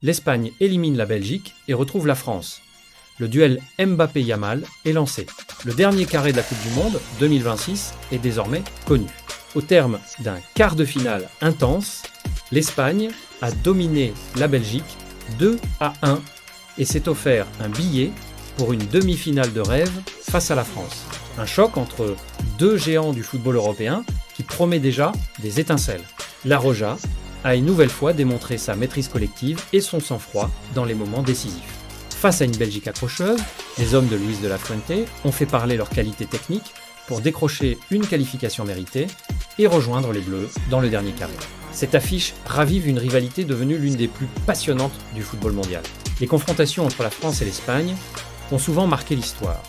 l'Espagne élimine la Belgique et retrouve la France. Le duel Mbappé-Yamal est lancé. Le dernier carré de la Coupe du Monde, 2026, est désormais connu. Au terme d'un quart de finale intense, l'Espagne a dominé la Belgique 2-1 et s'est offert un billet pour une demi-finale de rêve face à la France. Un choc entre deux géants du football européen qui promet déjà des étincelles. La Roja a une nouvelle fois démontré sa maîtrise collective et son sang-froid dans les moments décisifs. Face à une Belgique accrocheuse, les hommes de Luis de la Fuente ont fait parler leur qualité technique pour décrocher une qualification méritée et rejoindre les Bleus dans le dernier carré. Cette affiche ravive une rivalité devenue l'une des plus passionnantes du football mondial. Les confrontations entre la France et l'Espagne ont souvent marqué l'histoire.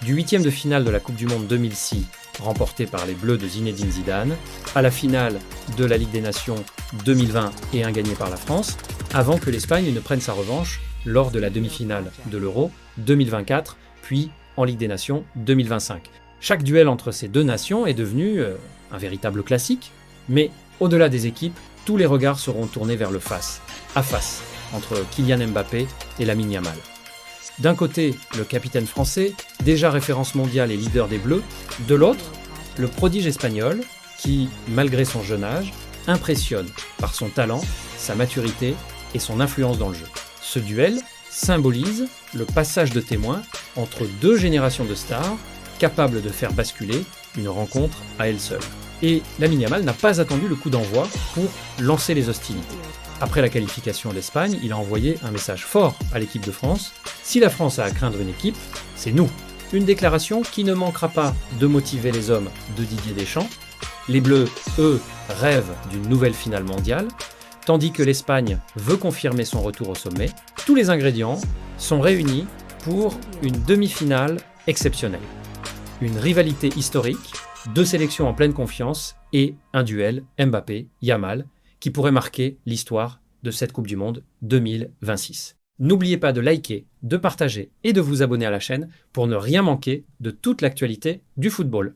Du huitième de finale de la Coupe du Monde 2006, remportée par les Bleus de Zinedine Zidane, à la finale de la Ligue des Nations 2020 et gagnée par la France, avant que l'Espagne ne prenne sa revanche lors de la demi-finale de l'Euro 2024, puis en Ligue des Nations 2025. Chaque duel entre ces deux nations est devenu un véritable classique, mais au-delà des équipes, tous les regards seront tournés vers le face, à face, entre Kylian Mbappé et Lamine Yamal. D'un côté, le capitaine français, déjà référence mondiale et leader des Bleus, de l'autre, le prodige espagnol, qui, malgré son jeune âge, impressionne par son talent, sa maturité et son influence dans le jeu. Ce duel symbolise le passage de témoin entre deux générations de stars capables de faire basculer une rencontre à elle seule. Et Lamine Yamal n'a pas attendu le coup d'envoi pour lancer les hostilités. Après la qualification de l'Espagne, il a envoyé un message fort à l'équipe de France. Si la France a à craindre une équipe, c'est nous. Une déclaration qui ne manquera pas de motiver les hommes de Didier Deschamps. Les Bleus, eux, rêvent d'une nouvelle finale mondiale, tandis que l'Espagne veut confirmer son retour au sommet. Tous les ingrédients sont réunis pour une demi-finale exceptionnelle. Une rivalité historique, deux sélections en pleine confiance et un duel Mbappé-Yamal qui pourrait marquer l'histoire de cette Coupe du Monde 2026. N'oubliez pas de liker, de partager et de vous abonner à la chaîne pour ne rien manquer de toute l'actualité du football.